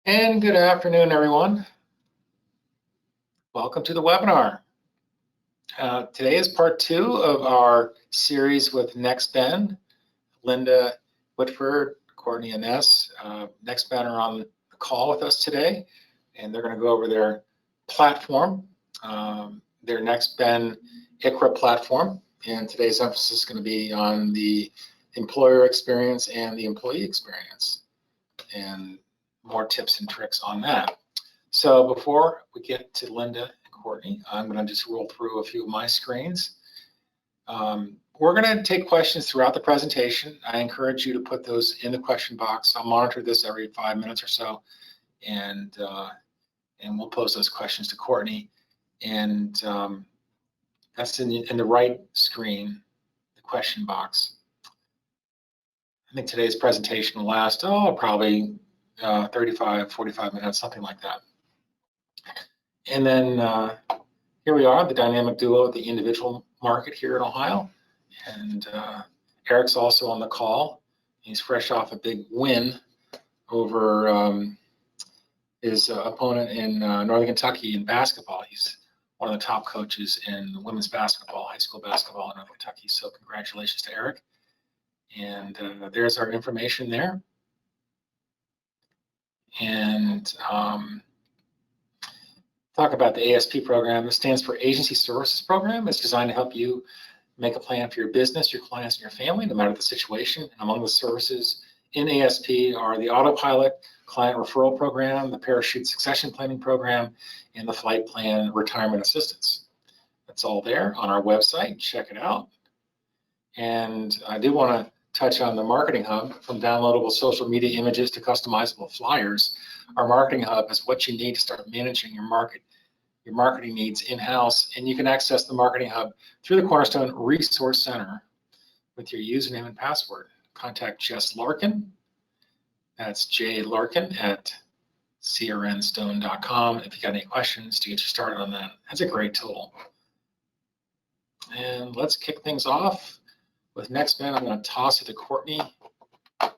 And good afternoon, everyone. Welcome to the webinar. Today is part 2 of our series with NexBen. Linda Whitford, Courtney Ines, NexBen are on the call with us today, and they're going to go over their platform, their NexBen ICHRA platform. And today's emphasis is going to be on the employer experience and the employee experience, and more tips and tricks on that. So before we get to Linda and Courtney, I'm going to just roll through a few of my screens. We're going to take questions throughout the presentation. I encourage you to put those in the question box. I'll monitor this every 5 minutes or so, and we'll pose those questions to Courtney. And that's in the right screen, the question box. I think today's presentation will last, probably 35, 45 minutes, something like that. And then here we are, the dynamic duo of the individual market here in Ohio. And Eric's also on the call. He's fresh off a big win over his opponent in Northern Kentucky in basketball. He's one of the top coaches in women's basketball, high school basketball in Northern Kentucky. So congratulations to Eric. And there's our information there. And talk about the ASP program. It stands for Agency Services Program. It's designed to help you make a plan for your business, your clients, and your family, no matter the situation. And among the services in ASP are the Autopilot Client Referral Program, the Parachute Succession Planning Program, and the Flight Plan Retirement Assistance. That's all there on our website. Check it out. And I do want to touch on the Marketing Hub. From downloadable social media images to customizable flyers, our Marketing Hub is what you need to start managing your marketing needs in-house. And you can access the Marketing Hub through the Cornerstone Resource Center with your username and password. Contact Jess Larkin. That's J Larkin at crnstone.com if you got any questions to get you started on that. That's a great tool. And let's kick things off with NexBen. I'm going to toss it to Courtney. And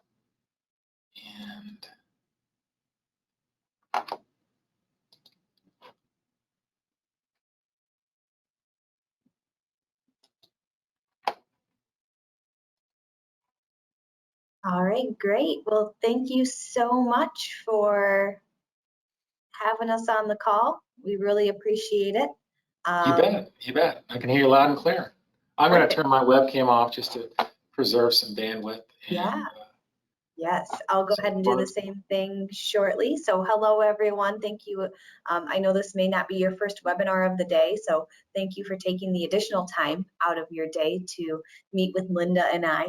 all right, great. Well, thank you so much for having us on the call. We really appreciate it. You bet. I can hear you loud and clear. I'm going to turn my webcam off just to preserve some bandwidth. And, yes, I'll go ahead and do the same thing shortly. So hello, everyone. Thank you. I know this may not be your first webinar of the day, so thank you for taking the additional time out of your day to meet with Linda and I.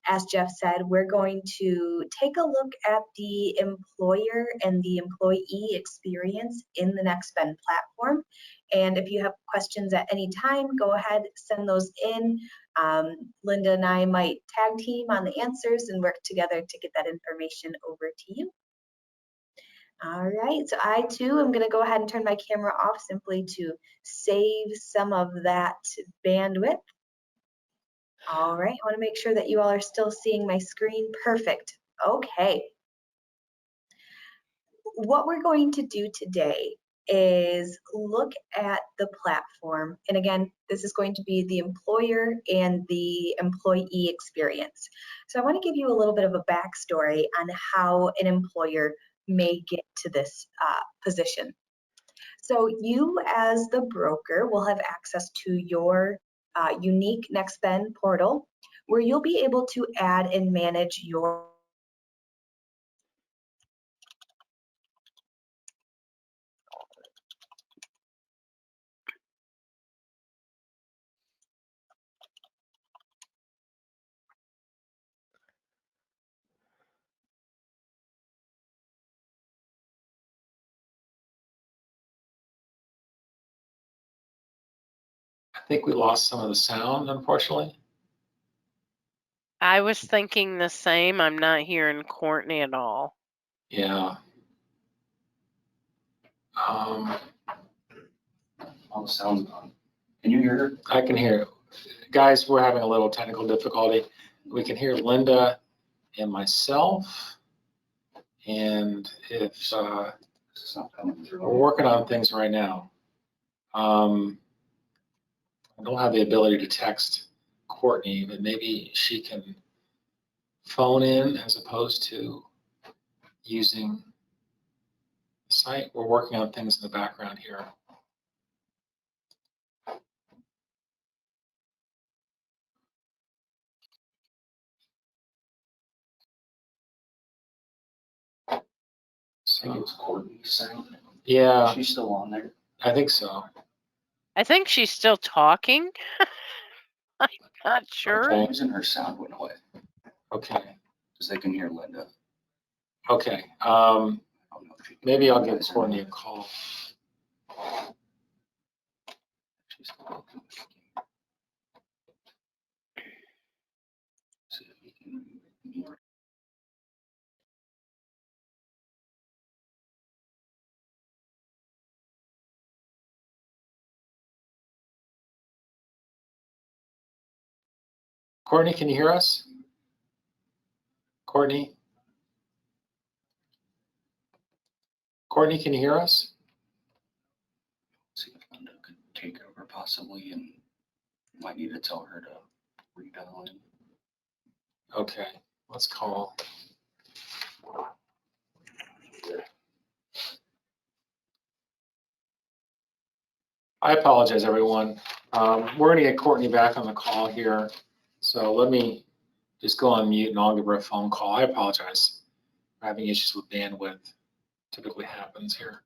As Jeff said, we're going to take a look at the employer and the employee experience in the NexBen platform. And if you have questions at any time, go ahead, send those in. Linda and I might tag team on the answers and work together to get that information over to you. All right, so I too am going to go ahead and turn my camera off simply to save some of that bandwidth. All right, I want to make sure that you all are still seeing my screen. Perfect. Okay. What we're going to do today is look at the platform. And again, this is going to be the employer and the employee experience. So I want to give you a little bit of a backstory on how an employer may get to this position. So you as the broker will have access to your unique NexBen portal, where you'll be able to add and manage your I think we lost some of the sound, unfortunately. I was thinking the same. I'm not hearing Courtney at all. Yeah. All the sounds on. Can you hear her? I can hear. Guys, we're having a little technical difficulty. We can hear Linda and myself, And if It's not coming through. we're working on things right now. I don't have the ability to text Courtney, but maybe she can phone in as opposed to using the site. We're working on things in the background here. I think it's Courtney's sound. Yeah, She's still on there. I think so. I think she's still talking. I'm not sure. Okay. Isn't her sound went away? Okay. Because they can hear Linda. Okay. I don't know if she can Maybe I'll hear give you guys or Courtney a not. call. She's still working with the game. See if he can hear. Courtney, can you hear us? Courtney? Courtney, can you hear us? See if Linda could take over possibly, and might need to tell her to redial in. Okay, let's call. I apologize, everyone. We're going to get Courtney back on the call here. So let me just go on mute and I'll give her a phone call. I apologize. I'm having issues with bandwidth. Typically happens here.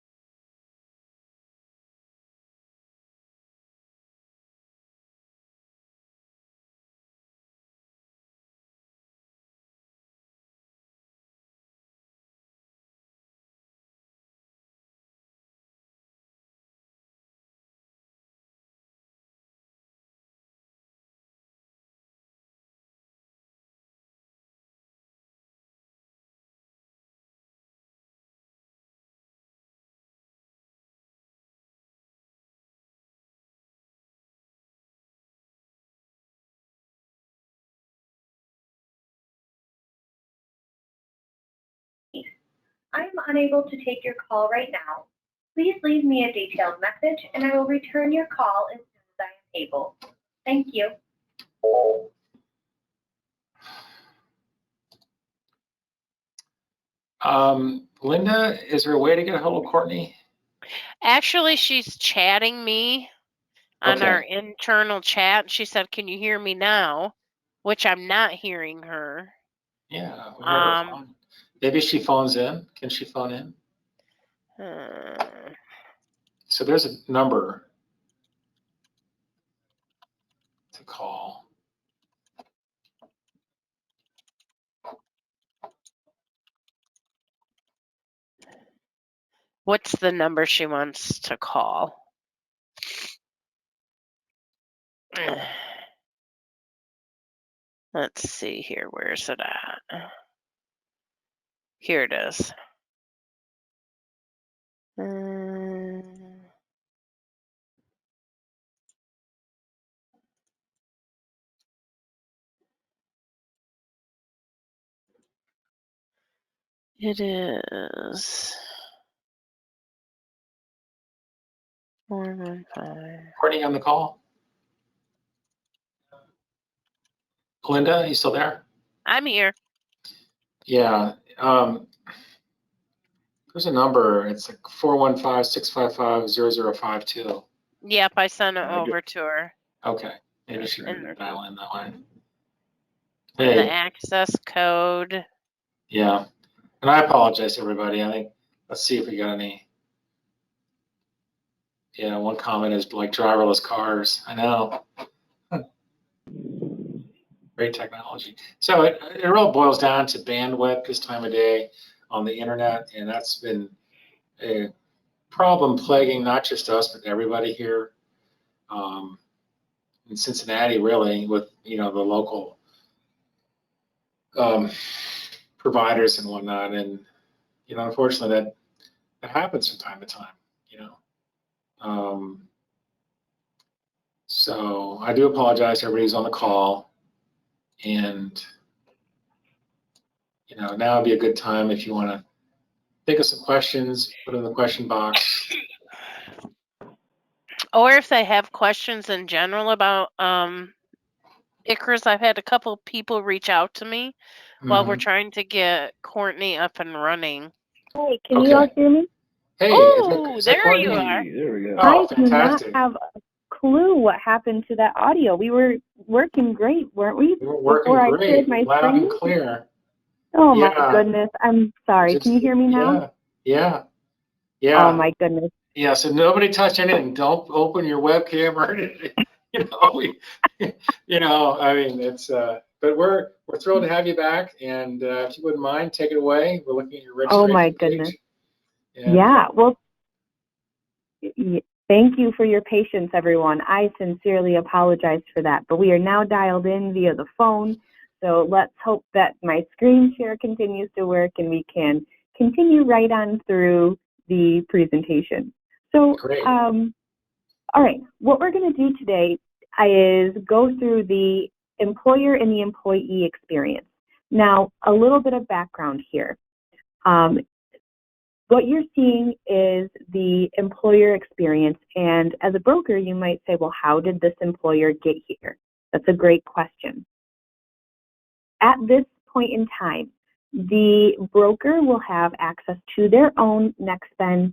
I am unable to take your call right now. Please leave me a detailed message and I will return your call as soon as I am able. Thank you. Linda, is there a way to get a hold of Courtney? Actually, she's chatting me on our Okay. internal chat. She said, "Can you hear me now?" Which I'm not hearing her. Yeah, we heard her phone. Maybe she phones in. Can she phone in? So there's a number to call. What's the number she wants to call? Let's see here. Where's it at? Here it is. It is 415. Courtney on the call? Linda, you still there? I'm here. Yeah. There's a number. It's like 415-655-0052. Yep, I sent it over to her. Okay. Maybe she And- can dial in that way. And the Hey, access code. yeah. And I apologize, everybody. I think, let's see if we got any. Yeah, one comment is like driverless cars. I know. Great technology. So it really boils down to bandwidth this time of day on the internet, and that's been a problem plaguing not just us but everybody here in Cincinnati, really, with the local providers and whatnot. And unfortunately, that happens from time to time. So I do apologize to everybody who's on the call, and now would be a good time if you want to think of some questions, put in the question box. Or if they have questions in general about ICHRAs, I've had a couple of people reach out to me while we're Mhm. trying to get Courtney up and running. Hey, can you all Okay. hear me? Hey, Oh, is that there you Courtney? are. There we go. Oh, I do not fantastic. have a clue what happened to that audio. We were working great, weren't we? You were working Before I great, shared my loud and screen? clear. Oh my Yeah. goodness. I'm sorry. Can you hear me now? Yeah. Oh Yeah. my goodness. Yeah. So nobody touch anything. Don't open your webcam or anything. I mean, it's, but we're thrilled to have you back. And if you wouldn't mind, take it away. We're looking at your Oh my registration goodness. page. And, Yeah. Well, thank you for your patience, everyone. I sincerely apologize for that, but we are now dialed in via the phone. So let's hope that my screen share continues to work and we can continue right on through the presentation. So, Great. all right, what we're going to do today is go through the employer and the employee experience. Now, a little bit of background here. What you're seeing is the employer experience, and as a broker, you might say, well, how did this employer get here? That's a great question. At this point in time, the broker will have access to their own NexBen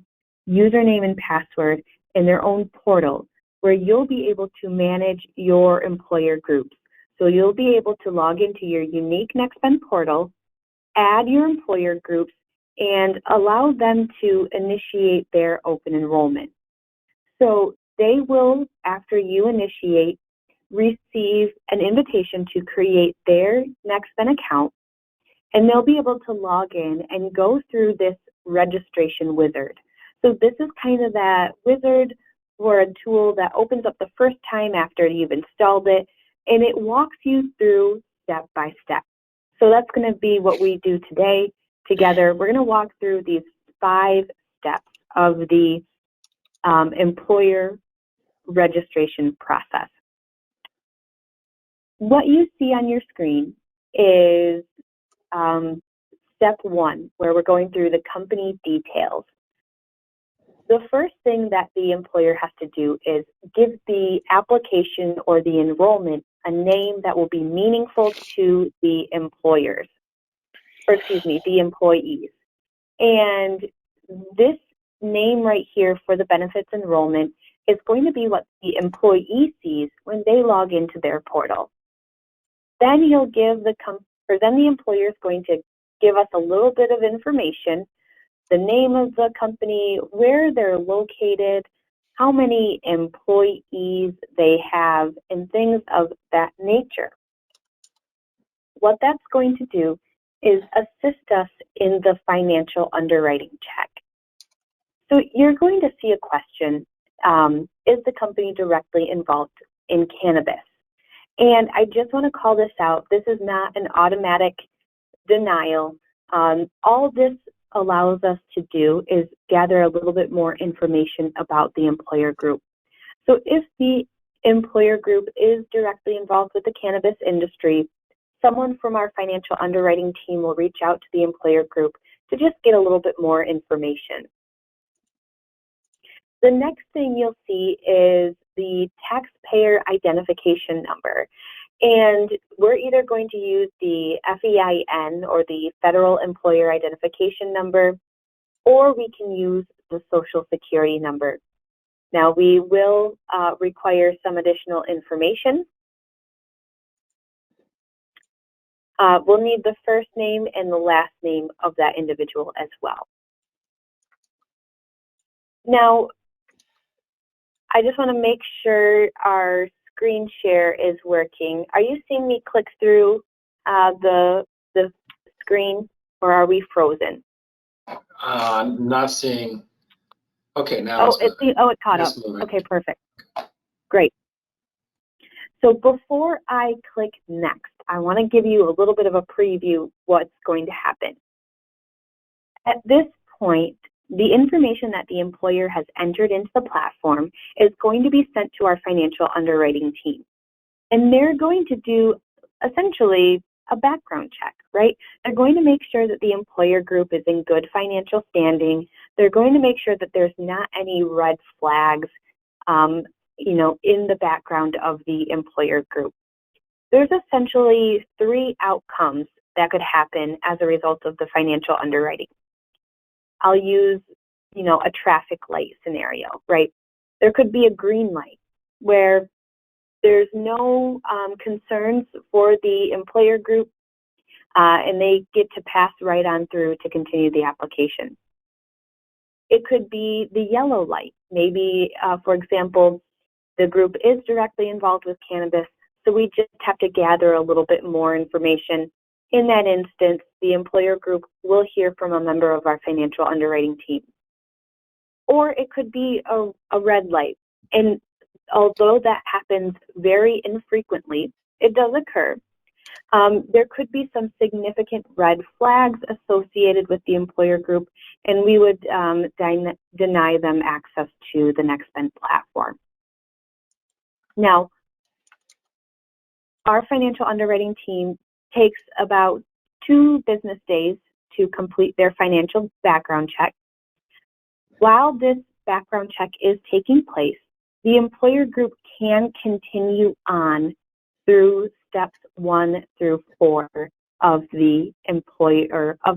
username and password in their own portal, where you'll be able to manage your employer groups. So you'll be able to log into your unique NexBen portal, add your employer groups, and allow them to initiate their open enrollment. So they will, after you initiate, receive an invitation to create their NexBen account, and they'll be able to log in and go through this registration wizard. So this is kind of that wizard or a tool that opens up the first time after you've installed it, and it walks you through step by step. So that's going to be what we do today together. We're going to walk through these 5 steps of the employer registration process. What you see on your screen is step 1, where we're going through the company details. The first thing that the employer has to do is give the application or the enrollment a name that will be meaningful to the employers, or excuse me, the employees. And this name right here for the benefits enrollment is going to be what the employee sees when they log into their portal. Then you'll give then the employer is going to give us a little bit of information, the name of the company, where they're located, how many employees they have, and things of that nature. What that's going to do is assist us in the financial underwriting check. So you're going to see a question, is the company directly involved in cannabis? And I just want to call this out. This is not an automatic denial. All this allows us to do is gather a little bit more information about the employer group. So if the employer group is directly involved with the cannabis industry, someone from our financial underwriting team will reach out to the employer group to just get a little bit more information. The next thing you'll see is the taxpayer identification number. And we're either going to use the FEIN or the Federal Employer Identification Number, or we can use the Social Security number. Now, we will require some additional information. We'll need the first name and the last name of that individual as well. Now, I just want to make sure our screen share is working. Are you seeing me click through the screen, or are we frozen? Not seeing. Okay, now It caught up. moving. Okay, perfect. Great. So before I click next, I want to give you a little bit of a preview what's going to happen. At this point, the information that the employer has entered into the platform is going to be sent to our financial underwriting team. And they're going to do essentially a background check right? They're going to make sure that the employer group is in good financial standing. They're going to make sure that there's not any red flags, you know, in the background of the employer group. There's essentially 3 outcomes that could happen as a result of the financial underwriting. I'll use, you know, a traffic light scenario, right? There could be a green light where there's no concerns for the employer group, and they get to pass right on through to continue the application. It could be the yellow light. Maybe, for example, the group is directly involved with cannabis, so we just have to gather a little bit more information. In that instance, the employer group will hear from a member of our financial underwriting team. Or it could be a red light. And although that happens very infrequently, it does occur. There could be some significant red flags associated with the employer group, and we would deny them access to the NexBen platform. Now, our financial underwriting team takes about 2 business days to complete their financial background check. While this background check is taking place, the employer group can continue on through steps 1 through 4 of the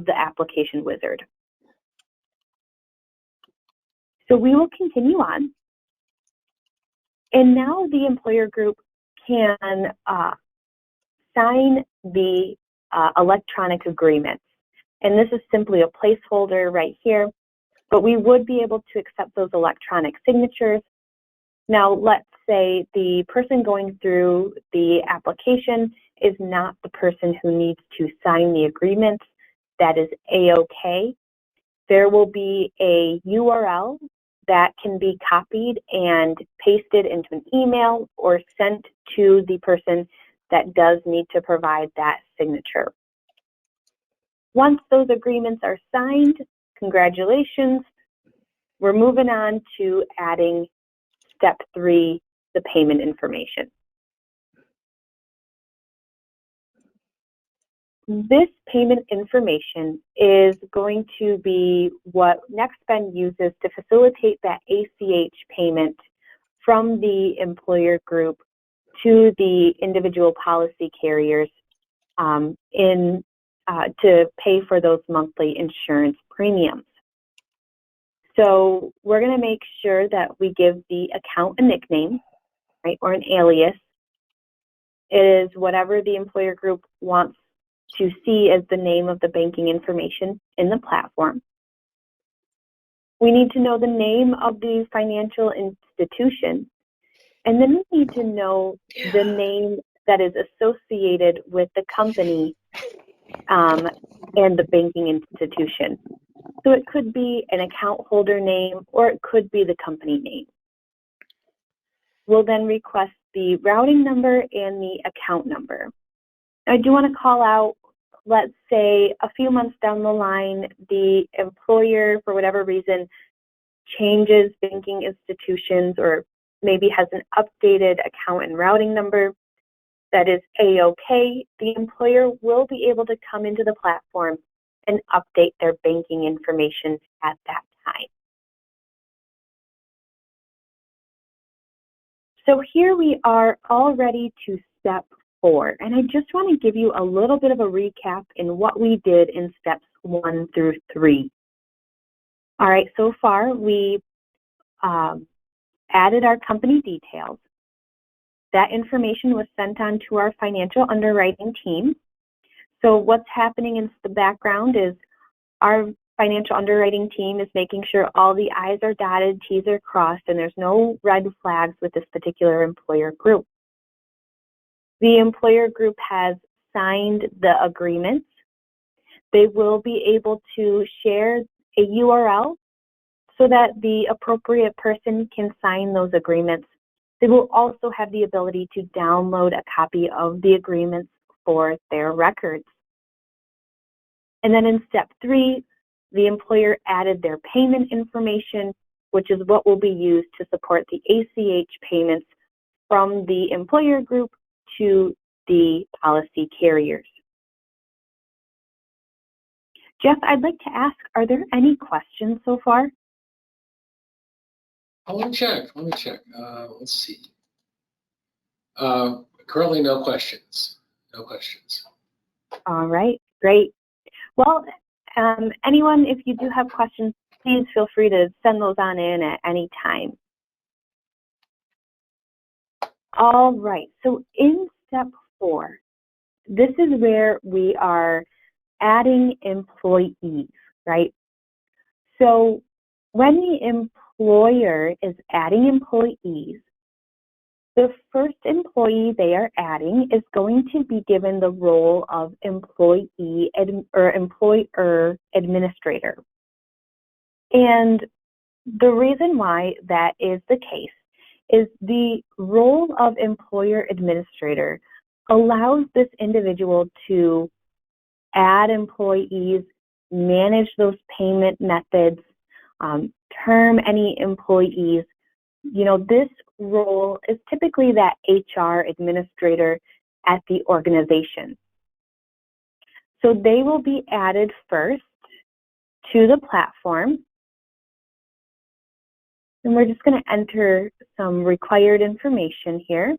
application wizard. So we will continue on. And now the employer group can sign the electronic agreement. And this is simply a placeholder right here, but we would be able to accept those electronic signatures. Now, let's say the person going through the application is not the person who needs to sign the agreement. That is A-OK. There will be a URL that can be copied and pasted into an email or sent to the person that does need to provide that signature. Once those agreements are signed, congratulations, we're moving on to adding step 3, the payment information. This payment information is going to be what NexBen uses to facilitate that ACH payment from the employer group to the individual policy carriers to pay for those monthly insurance premiums. So we're going to make sure that we give the account a nickname, right, or an alias. It is whatever the employer group wants to see as the name of the banking information in the platform. We need to know the name of the financial institution, and then we need to know the name that is associated with the company and the banking institution. So it could be an account holder name, or it could be the company name. We'll then request the routing number and the account number. I do want to call out, let's say a few months down the line, the employer, for whatever reason, changes banking institutions or maybe has an updated account and routing number. That is A-OK. The employer will be able to come into the platform and update their banking information at that time. So here we are all ready to step 4. And I just want to give you a little bit of a recap in what we did in steps 1 through 3. All right, so far we added our company details. That information was sent on to our financial underwriting team. So what's happening in the background is our financial underwriting team is making sure all the I's are dotted, T's are crossed, and there's no red flags with this particular employer group. The employer group has signed the agreements. They will be able to share a URL so that the appropriate person can sign those agreements. They will also have the ability to download a copy of the agreements for their records. And then in step 3, the employer added their payment information, which is what will be used to support the ACH payments from the employer group to the policy carriers. Jeff, I'd like to ask, are there any questions so far? Let me check. Let's see. Currently, no questions. No questions. All right, great. Well, anyone, if you do have questions, please feel free to send those on in at any time. All right, so in step 4, this is where we are adding employees, right? So when the employer is adding employees, the first employee they are adding is going to be given the role of employer administrator. And the reason why that is the case is the role of employer administrator allows this individual to add employees, manage those payment methods, term any employees. You know, this role is typically that HR administrator at the organization. So they will be added first to the platform. And we're just going to enter some required information here.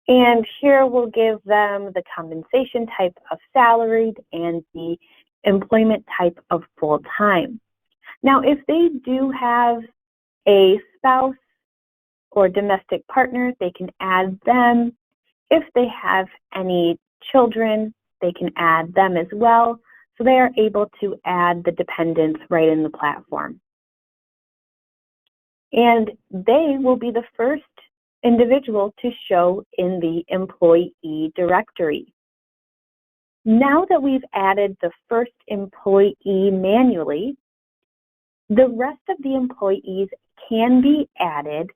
And here we'll give them the compensation type of salaried and the employment type of full-time. Now, if they do have a spouse or domestic partner, they can add them. If they have any children, they can add them as well. So they are able to add the dependents right in the platform. And they will be the first individual to show in the employee directory. Now that we've added the first employee manually, the rest of the employees can be added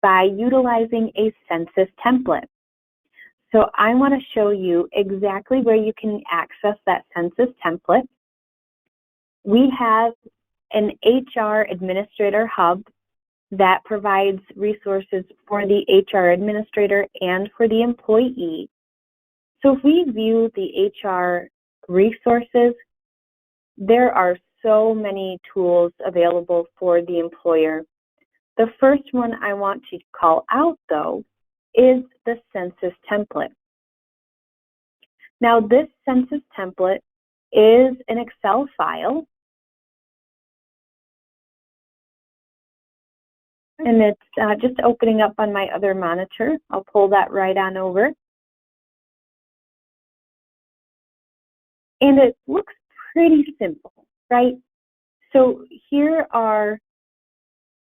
by utilizing a census template. So I want to show you exactly where you can access that census template. We have an HR administrator hub that provides resources for the HR administrator and for the employee. So if we view the HR resources, there are so many tools available for the employer. The first one I want to call out, though, is the census template. Now, this census template is an Excel file, and it's just opening up on my other monitor. I'll pull that right on over. And it looks pretty simple, right? So here are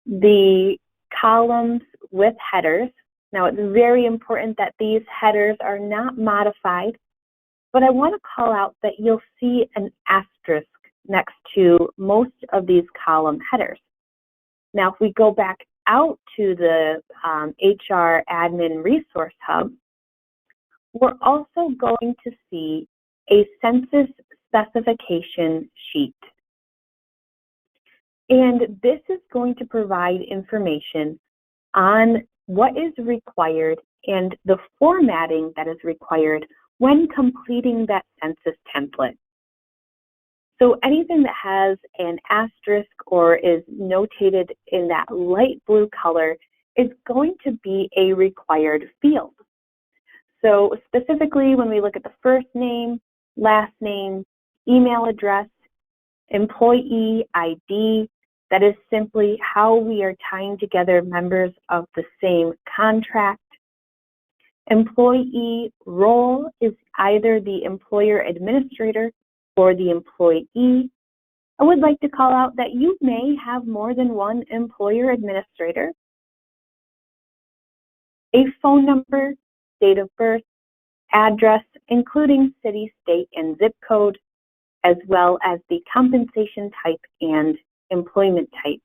the columns with headers. Now, it's very important that these headers are not modified, but I want to call out that you'll see an asterisk next to most of these column headers. Now, if we go back out to the HR Admin Resource Hub, we're also going to see a census specification sheet. And this is going to provide information on what is required and the formatting that is required when completing that census template. So anything that has an asterisk or is notated in that light blue color is going to be a required field. So specifically when we look at the first name, last name, email address, employee ID, that is simply how we are tying together members of the same contract. Employee role is either the employer administrator or the employee. I would like to call out that you may have more than one employer administrator. A phone number, date of birth, address, including city, state, and zip code, as well as the compensation type and employment type.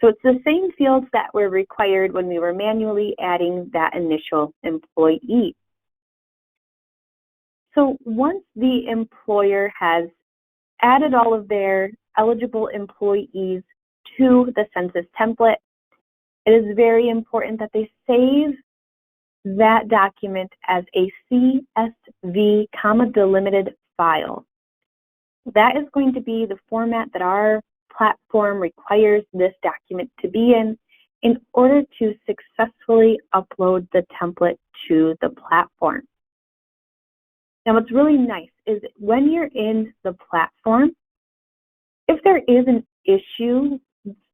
So it's the same fields that were required when we were manually adding that initial employee. So once the employer has added all of their eligible employees to the census template, it is very important that they save that document as a CSV, delimited file. That is going to be the format that our platform requires this document to be in order to successfully upload the template to the platform. Now, what's really nice is when you're in the platform, if there is an issue,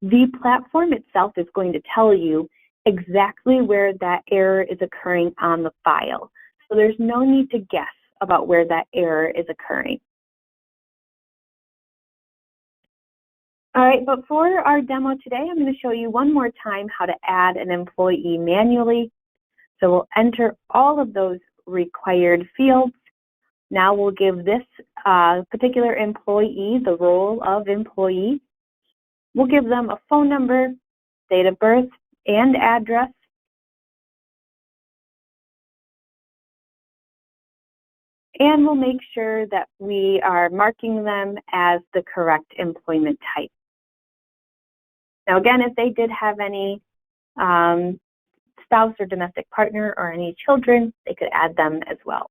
the platform itself is going to tell you exactly where that error is occurring on the file. So there's no need to guess about where that error is occurring. All right, but for our demo today, I'm going to show you one more time how to add an employee manually. So we'll enter all of those required fields. Now we'll give this particular employee the role of employee. We'll give them a phone number, date of birth, and address. And we'll make sure that we are marking them as the correct employment type. Now again, if they did have any spouse or domestic partner or any children, they could add them as well.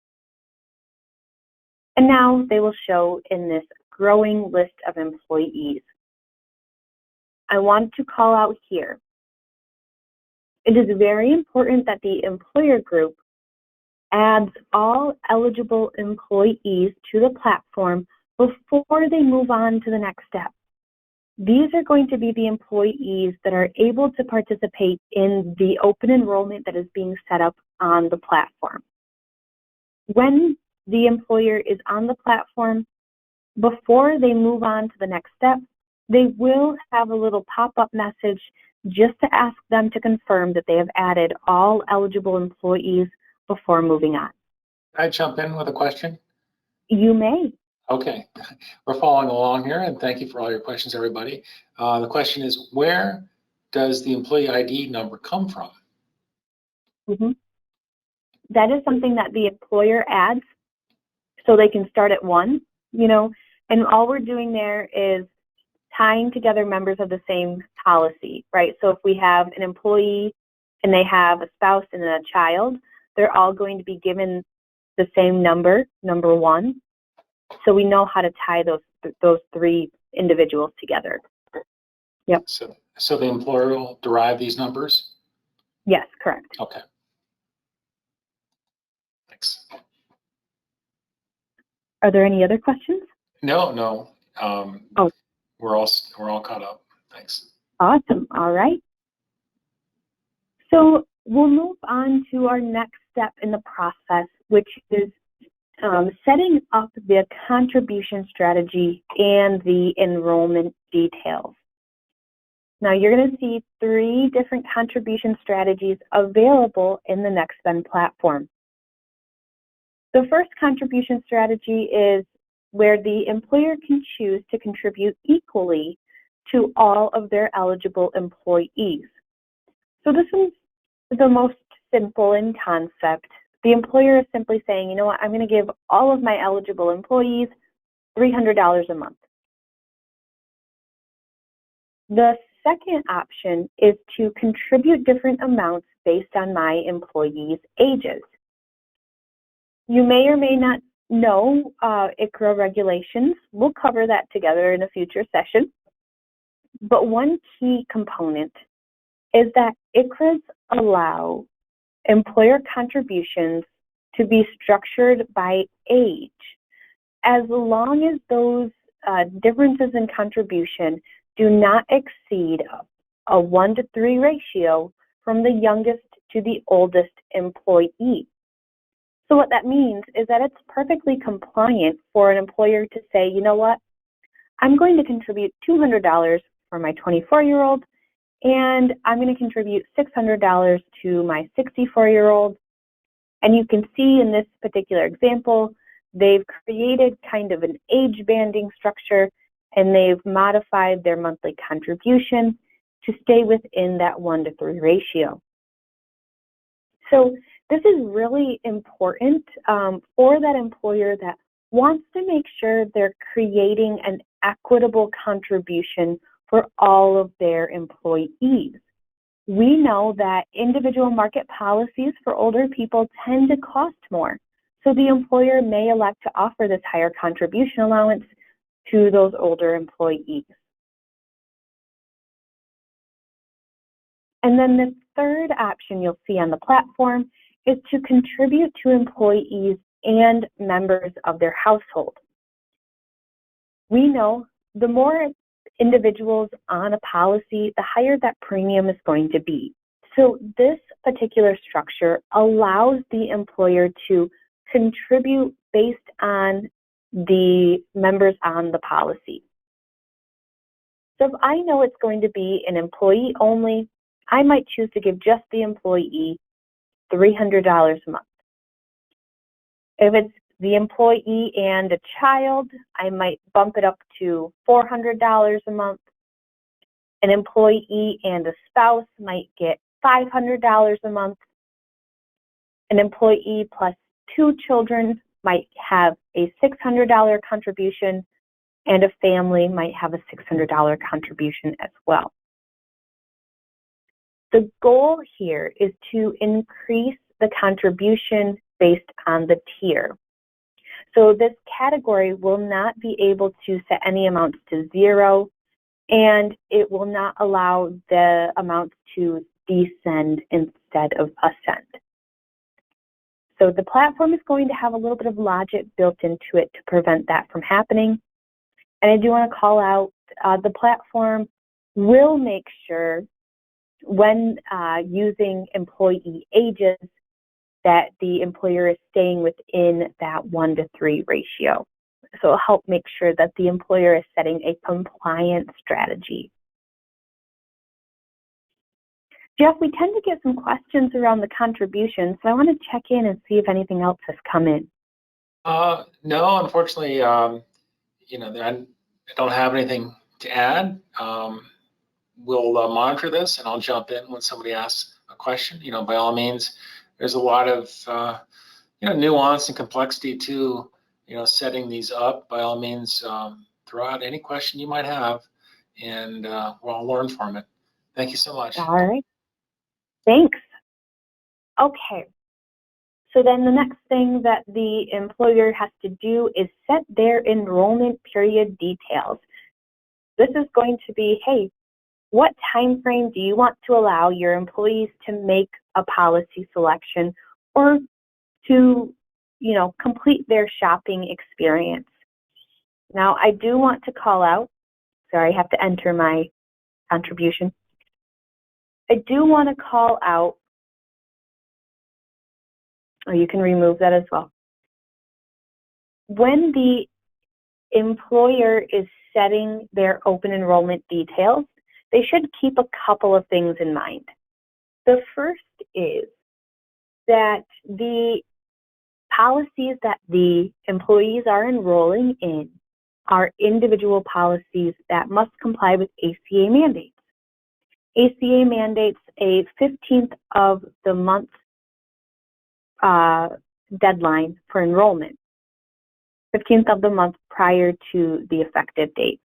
And now they will show in this growing list of employees. I want to call out here. It is very important that the employer group adds all eligible employees to the platform before they move on to the next step. These are going to be the employees that are able to participate in the open enrollment that is being set up on the platform. When the employer is on the platform, before they move on to the next step, they will have a little pop-up message just to ask them to confirm that they have added all eligible employees before moving on. Can I jump in with a question? You may. Okay, we're following along here, and thank you for all your questions, everybody. The question is, where does the employee ID number come from? That is something that the employer adds, so they can start at 1, and all we're doing there is tying together members of the same policy, right? So if we have an employee and they have a spouse and a child, they're all going to be given the same number 1. So we know how to tie those 3 individuals together. Yep. So the employer will derive these numbers? Yes, correct. Okay. Thanks. Are there any other questions? No. We're all caught up. Thanks. Awesome. All right. So we'll move on to our next step in the process, which is setting up the contribution strategy and the enrollment details. Now you're going to see 3 different contribution strategies available in the NexBen platform. The first contribution strategy is where the employer can choose to contribute equally to all of their eligible employees. So this is the most simple in concept. The employer is simply saying, you know what, I'm going to give all of my eligible employees $300 a month. The second option is to contribute different amounts based on my employees' ages. You may or may not know ICHRA regulations. We'll cover that together in a future session. But one key component is that ICHRAs allow employer contributions to be structured by age, as long as those differences in contribution do not exceed a 1-to-3 ratio from the youngest to the oldest employee. So what that means is that it's perfectly compliant for an employer to say, you know what, I'm going to contribute $200 for my 24-year-old, and I'm going to contribute $600 to my 64-year-old. And you can see in this particular example, they've created kind of an age banding structure, and they've modified their monthly contribution to stay within that 1-to-3 ratio. So this is really important for that employer that wants to make sure they're creating an equitable contribution for all of their employees. We know that individual market policies for older people tend to cost more, so the employer may elect to offer this higher contribution allowance to those older employees. And then the third option you'll see on the platform is to contribute to employees and members of their household. We know the more individuals on a policy, the higher that premium is going to be. So this particular structure allows the employer to contribute based on the members on the policy. So if I know it's going to be an employee only, I might choose to give just the employee $300 a month. If it's the employee and a child, I might bump it up to $400 a month. An employee and a spouse might get $500 a month. An employee plus 2 children might have a $600 contribution, and a family might have a $600 contribution as well. The goal here is to increase the contribution based on the tier. So this category will not be able to set any amounts to 0, and it will not allow the amounts to descend instead of ascend. So the platform is going to have a little bit of logic built into it to prevent that from happening. And I do want to call out the platform will make sure when using employee ages that the employer is staying within that 1-to-3 ratio. So it'll help make sure that the employer is setting a compliant strategy. Jeff, we tend to get some questions around the contributions, so I want to check in and see if anything else has come in. No, unfortunately, I don't have anything to add. We'll monitor this, and I'll jump in when somebody asks a question. By all means, there's a lot of nuance and complexity to setting these up. By all means, throw out any question you might have, and we'll all learn from it. Thank you so much. All right. Thanks. Okay. So then the next thing that the employer has to do is set their enrollment period details. This is going to be, hey, what time frame do you want to allow your employees to make a policy selection or to, complete their shopping experience? Now, I do want to call out, sorry, I have to enter my contribution. I do want to call out, or you can remove that as well. When the employer is setting their open enrollment details, they should keep a couple of things in mind. The first is that the policies that the employees are enrolling in are individual policies that must comply with ACA mandates. ACA mandates a 15th of the month deadline for enrollment, 15th of the month prior to the effective date.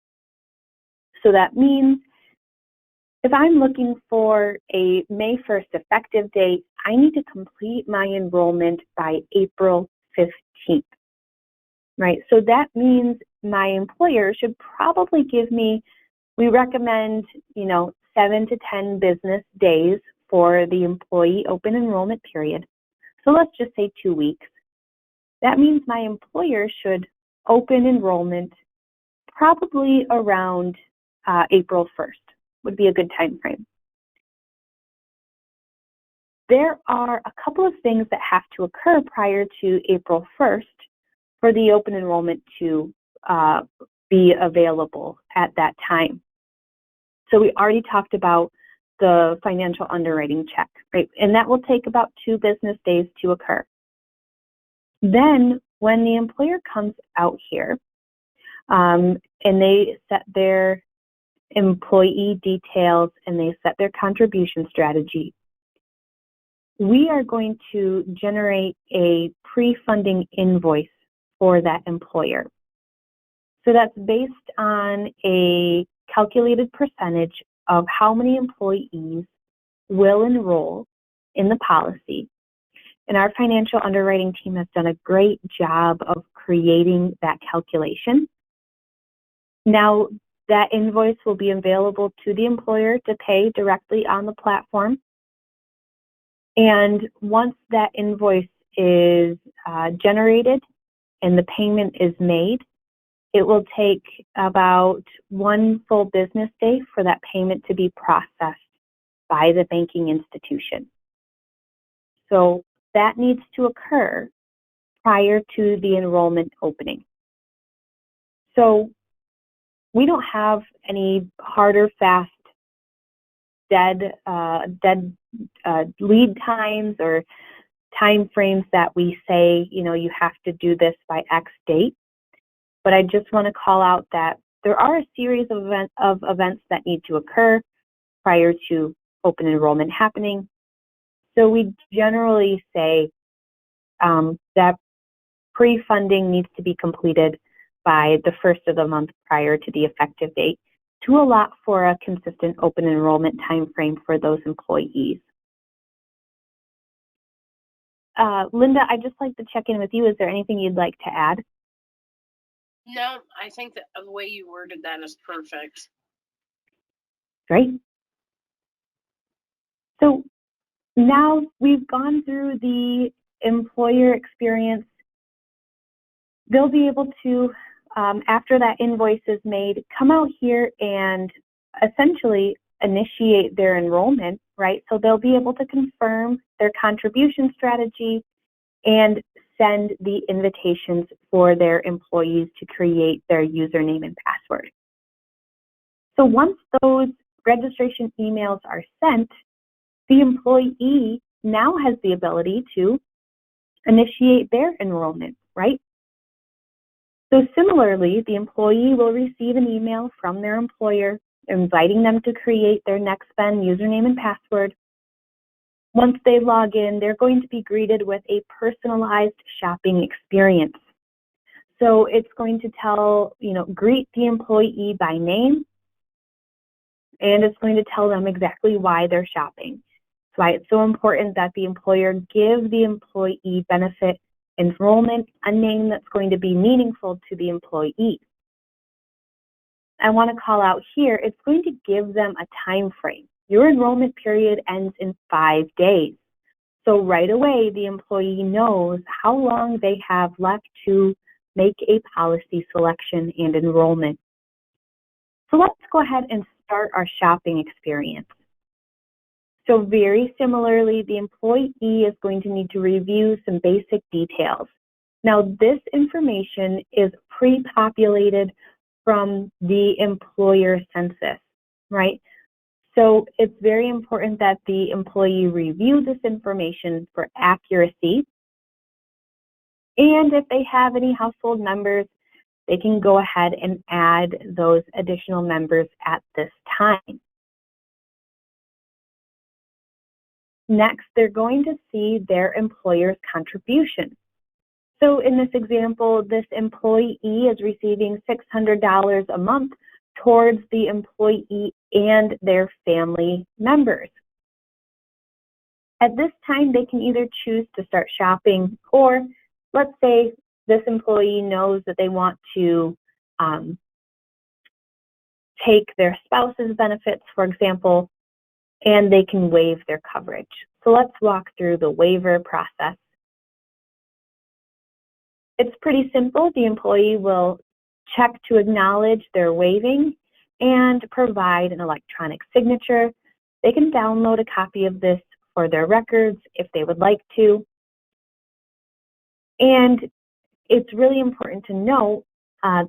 So that means if I'm looking for a May 1st effective date, I need to complete my enrollment by April 15th, right? So that means my employer should probably give me, we recommend, 7 to 10 business days for the employee open enrollment period. So let's just say 2 weeks. That means my employer should open enrollment probably around April 1st. Would be a good time frame. There are a couple of things that have to occur prior to April 1st for the open enrollment to be available at that time. So we already talked about the financial underwriting check, right? And that will take about 2 business days to occur. Then when the employer comes out here and they set their employee details and they set their contribution strategy, we are going to generate a pre-funding invoice for that employer. So that's based on a calculated percentage of how many employees will enroll in the policy. And our financial underwriting team has done a great job of creating that calculation. Now, that invoice will be available to the employer to pay directly on the platform. And once that invoice is generated and the payment is made, it will take about 1 full business day for that payment to be processed by the banking institution. So that needs to occur prior to the enrollment opening. So we don't have any hard or fast dead lead times or time frames that we say, you have to do this by X date. But I just want to call out that there are a series of events that need to occur prior to open enrollment happening. So we generally say that pre-funding needs to be completed by the first of the month prior to the effective date to allot for a consistent open enrollment time frame for those employees. Linda, I'd just like to check in with you. Is there anything you'd like to add? No, I think that the way you worded that is perfect. Great. So now we've gone through the employer experience. They'll be able to, after that invoice is made, come out here and essentially initiate their enrollment, right? So they'll be able to confirm their contribution strategy and send the invitations for their employees to create their username and password. So once those registration emails are sent, the employee now has the ability to initiate their enrollment, right? So similarly, the employee will receive an email from their employer inviting them to create their NexBen username and password. Once they log in, they're going to be greeted with a personalized shopping experience. So it's going to greet the employee by name, and it's going to tell them exactly why they're shopping. That's why it's so important that the employer give the employee benefit enrollment a name that's going to be meaningful to the employee. I want to call out here, it's going to give them a time frame. Your enrollment period ends in 5 days. So right away, the employee knows how long they have left to make a policy selection and enrollment. So let's go ahead and start our shopping experience. So very similarly, the employee is going to need to review some basic details. Now, this information is pre-populated from the employer census, right? So it's very important that the employee review this information for accuracy. And if they have any household members, they can go ahead and add those additional members at this time. Next, they're going to see their employer's contribution. So in this example, this employee is receiving $600 a month towards the employee and their family members. At this time, they can either choose to start shopping, or let's say this employee knows that they want to take their spouse's benefits, for example, and they can waive their coverage. So let's walk through the waiver process. It's pretty simple. The employee will check to acknowledge their waiving and provide an electronic signature. They can download a copy of this for their records if they would like to. And it's really important to note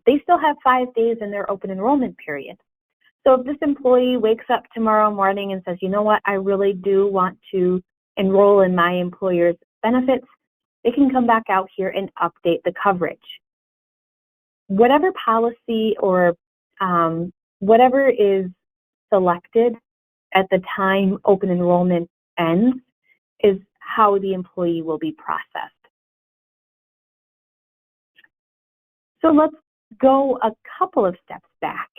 they still have 5 days in their open enrollment period. So if this employee wakes up tomorrow morning and says, you know what, I really do want to enroll in my employer's benefits, they can come back out here and update the coverage. Whatever policy or whatever is selected at the time open enrollment ends is how the employee will be processed. So let's go a couple of steps back.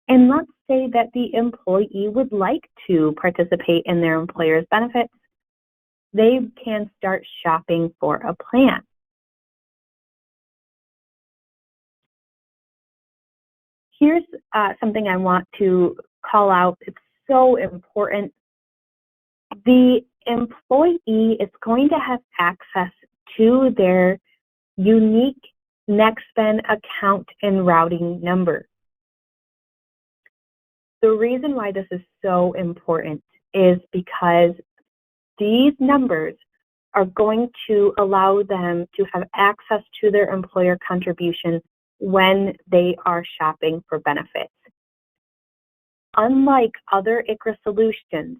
And let's say that the employee would like to participate in their employer's benefits. They can start shopping for a plan. Here's something I want to call out. It's so important. The employee is going to have access to their unique NexBen account and routing number. The reason why this is so important is because these numbers are going to allow them to have access to their employer contribution when they are shopping for benefits. Unlike other ICHRA solutions,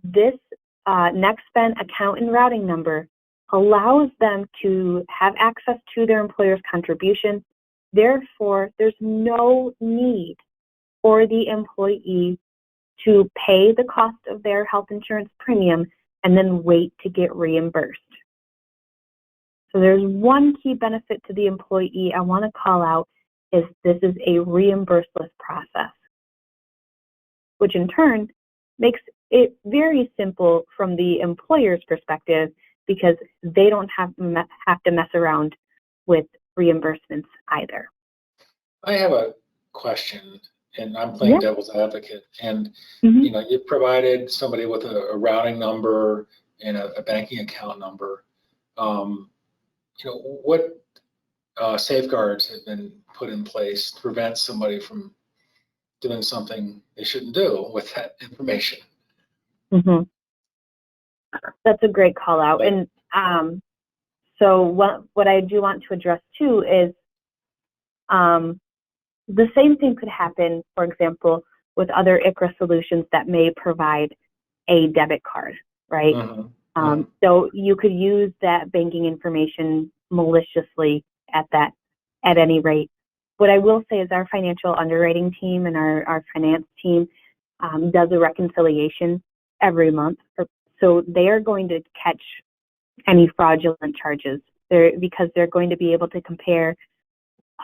this NexBen account and routing number allows them to have access to their employer's contribution. Therefore, there's no need for the employee to pay the cost of their health insurance premium and then wait to get reimbursed. So there's one key benefit to the employee I want to call out is this is a reimburseless process, which in turn makes it very simple from the employer's perspective because they don't have to mess around with reimbursements either. I have a question, and I'm playing devil's advocate. And you know, you provided somebody with a routing number and a banking account number. You know, what safeguards have been put in place to prevent somebody from doing something they shouldn't do with that information? That's a great call out. And so what I do want to address too is the same thing could happen, for example, with other ICHRA solutions that may provide a debit card, right? So you could use that banking information maliciously at any rate. What I will say is our financial underwriting team and our finance team does a reconciliation every month. So they are going to catch any fraudulent charges because they're going to be able to compare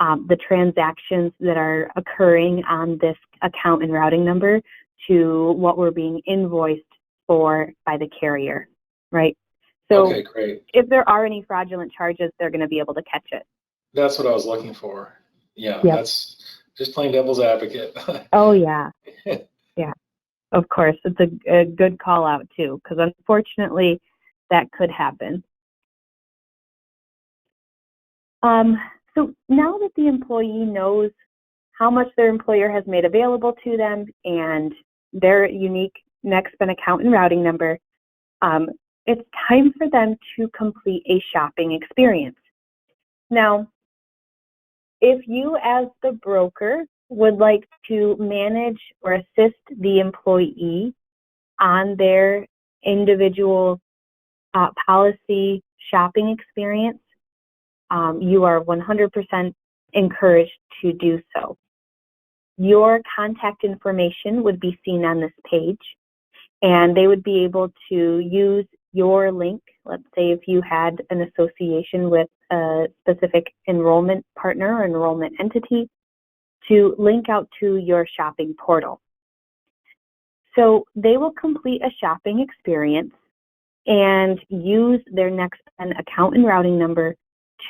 the transactions that are occurring on this account and routing number to what we're being invoiced for by the carrier, right? So okay, great. If there are any fraudulent charges, they're going to be able to catch it. That's what I was looking for. Yeah, that's just playing devil's advocate. Oh, yeah. Yeah, of course. It's a good call out, too, because unfortunately, that could happen. So now that the employee knows how much their employer has made available to them and their unique NexBen account and routing number, it's time for them to complete a shopping experience. Now, if you as the broker would like to manage or assist the employee on their individual policy shopping experience, you are 100% encouraged to do so. Your contact information would be seen on this page, and they would be able to use your link. Let's say if you had an association with a specific enrollment partner or enrollment entity, to link out to your shopping portal. So they will complete a shopping experience and use their NexBen account and routing number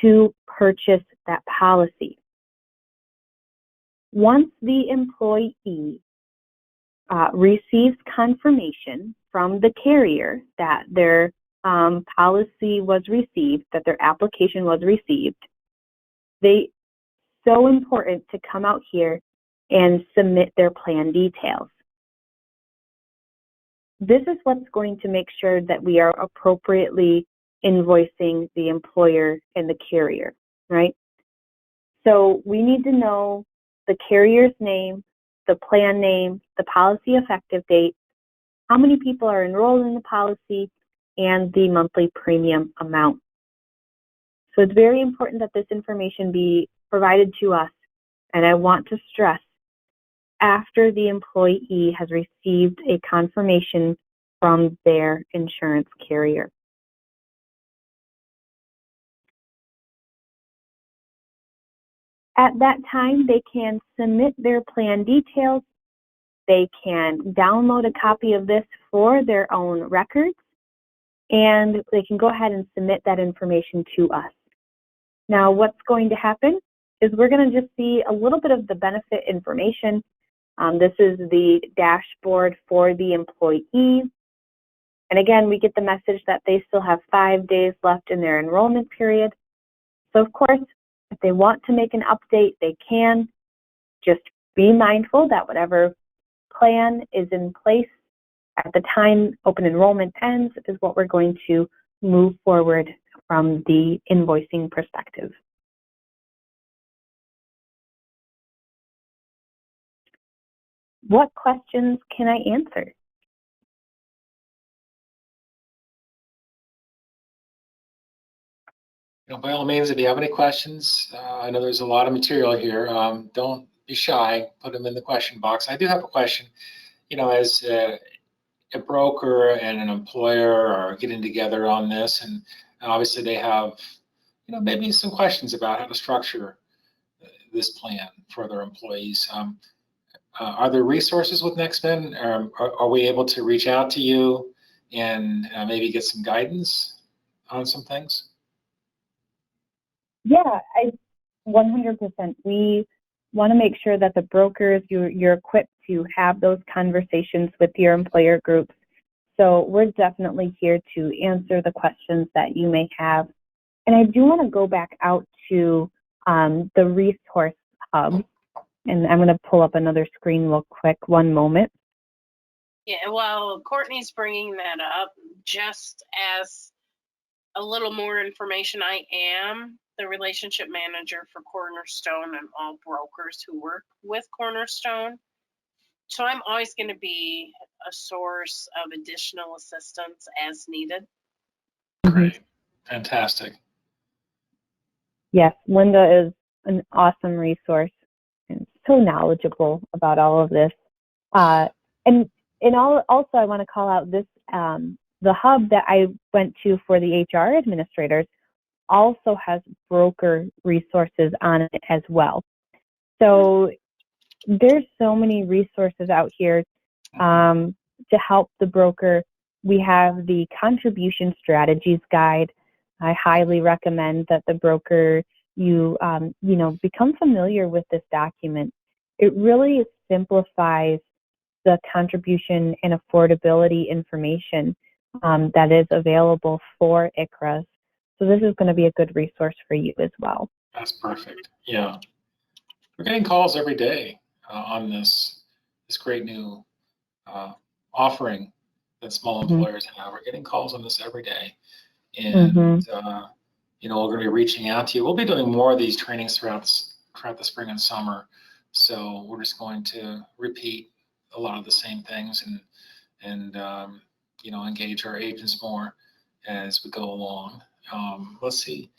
to purchase that policy. Once the employee receives confirmation from the carrier that their policy was received, that their application was received, so important to come out here and submit their plan details. This is what's going to make sure that we are appropriately invoicing the employer and the carrier, right? So we need to know the carrier's name, the plan name, the policy effective date, how many people are enrolled in the policy, and the monthly premium amount. So it's very important that this information be provided to us, and I want to stress, after the employee has received a confirmation from their insurance carrier. At that time, they can submit their plan details. They can download a copy of this for their own records, and they can go ahead and submit that information to us. Now, what's going to happen is we're going to just see a little bit of the benefit information. This is the dashboard for the employee. And again, we get the message that they still have 5 days left in their enrollment period. So of course, if they want to make an update, they can. Just be mindful that whatever plan is in place at the time open enrollment ends is what we're going to move forward from the invoicing perspective. What questions can I answer? By all means, if you have any questions, I know there's a lot of material here. Don't be shy. Put them in the question box. I do have a question. As a broker and an employer are getting together on this, and obviously they have, maybe some questions about how to structure this plan for their employees. Are there resources with NexBen? Are we able to reach out to you and maybe get some guidance on some things? Yeah, 100%. We want to make sure that the brokers, you're equipped to have those conversations with your employer groups. So we're definitely here to answer the questions that you may have. And I do want to go back out to the resource hub. And I'm going to pull up another screen real quick. One moment. Yeah, well, Courtney's bringing that up just as a little more information. I am the relationship manager for Cornerstone and all brokers who work with Cornerstone. So I'm always going to be a source of additional assistance as needed. Great. Fantastic. Yes, Linda is an awesome resource and so knowledgeable about all of this. And also I want to call out this, the hub that I went to for the HR administrators also has broker resources on it as well. So there's so many resources out here to help the broker. We have the contribution strategies guide. I highly recommend that the broker, become familiar with this document. It really simplifies the contribution and affordability information that is available for ICHRAs. So this is going to be a good resource for you as well. That's perfect. Yeah. We're getting calls every day on this great new offering that small employers have. We're getting calls on this every day. And, we're going to be reaching out to you. We'll be doing more of these trainings throughout the spring and summer. So we're just going to repeat a lot of the same things and engage our agents more as we go along. Let's see.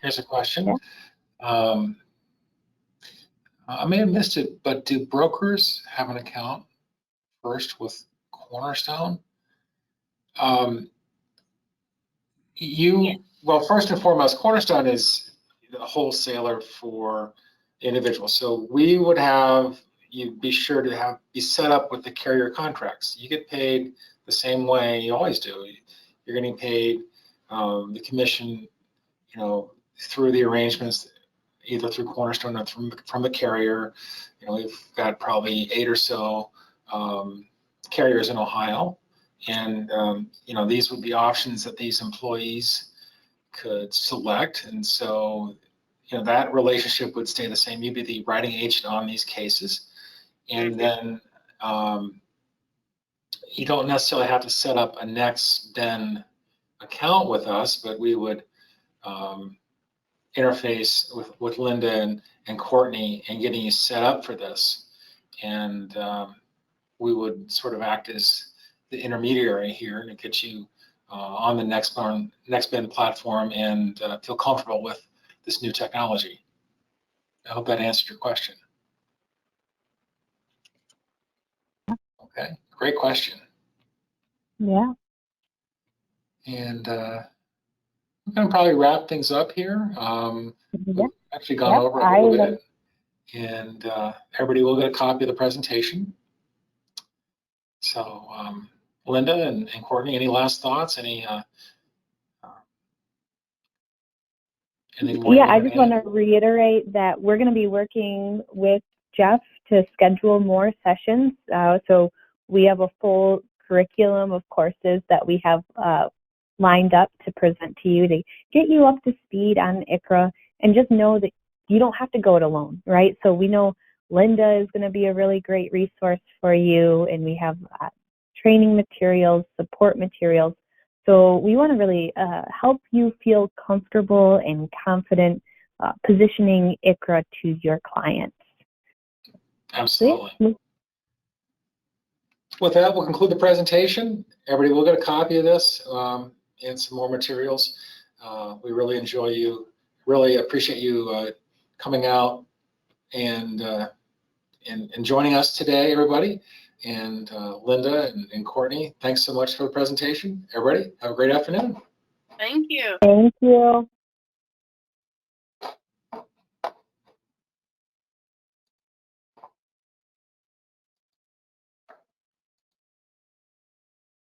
Here's a question. Yeah. I may have missed it, but do brokers have an account first with Cornerstone? Well, first and foremost, Cornerstone is a wholesaler for individuals. So we would have you be sure to be set up with the carrier contracts. You get paid the same way you always do. You're getting paid the commission, through the arrangements, either through Cornerstone or from the carrier. We've got probably 8 or so carriers in Ohio. And, these would be options that these employees could select. And so, that relationship would stay the same. You'd be the writing agent on these cases. And then you don't necessarily have to set up a NexBen account with us, but we would interface with Linda and Courtney and getting you set up for this. And we would sort of act as the intermediary here to get you on the NexBen platform and feel comfortable with this new technology. I hope that answered your question. Okay, great question. Yeah. And we're going to probably wrap things up here. We've actually gone over a little bit, and everybody will get a copy of the presentation. So, Linda and Courtney, any last thoughts? Anything more? Yeah, I just want to reiterate that we're going to be working with Jeff to schedule more sessions. So we have a full curriculum of courses that we have lined up to present to you to get you up to speed on ICHRA, and just know that you don't have to go it alone, right? So we know Linda is going to be a really great resource for you, and we have training materials, support materials. So we want to really help you feel comfortable and confident positioning ICHRA to your clients. Absolutely. With that, we'll conclude the presentation. Everybody will get a copy of this and some more materials. We really enjoy you, really appreciate you coming out and joining us today, everybody. And Linda and Courtney, thanks so much for the presentation. Everybody, have a great afternoon. Thank you. Thank you.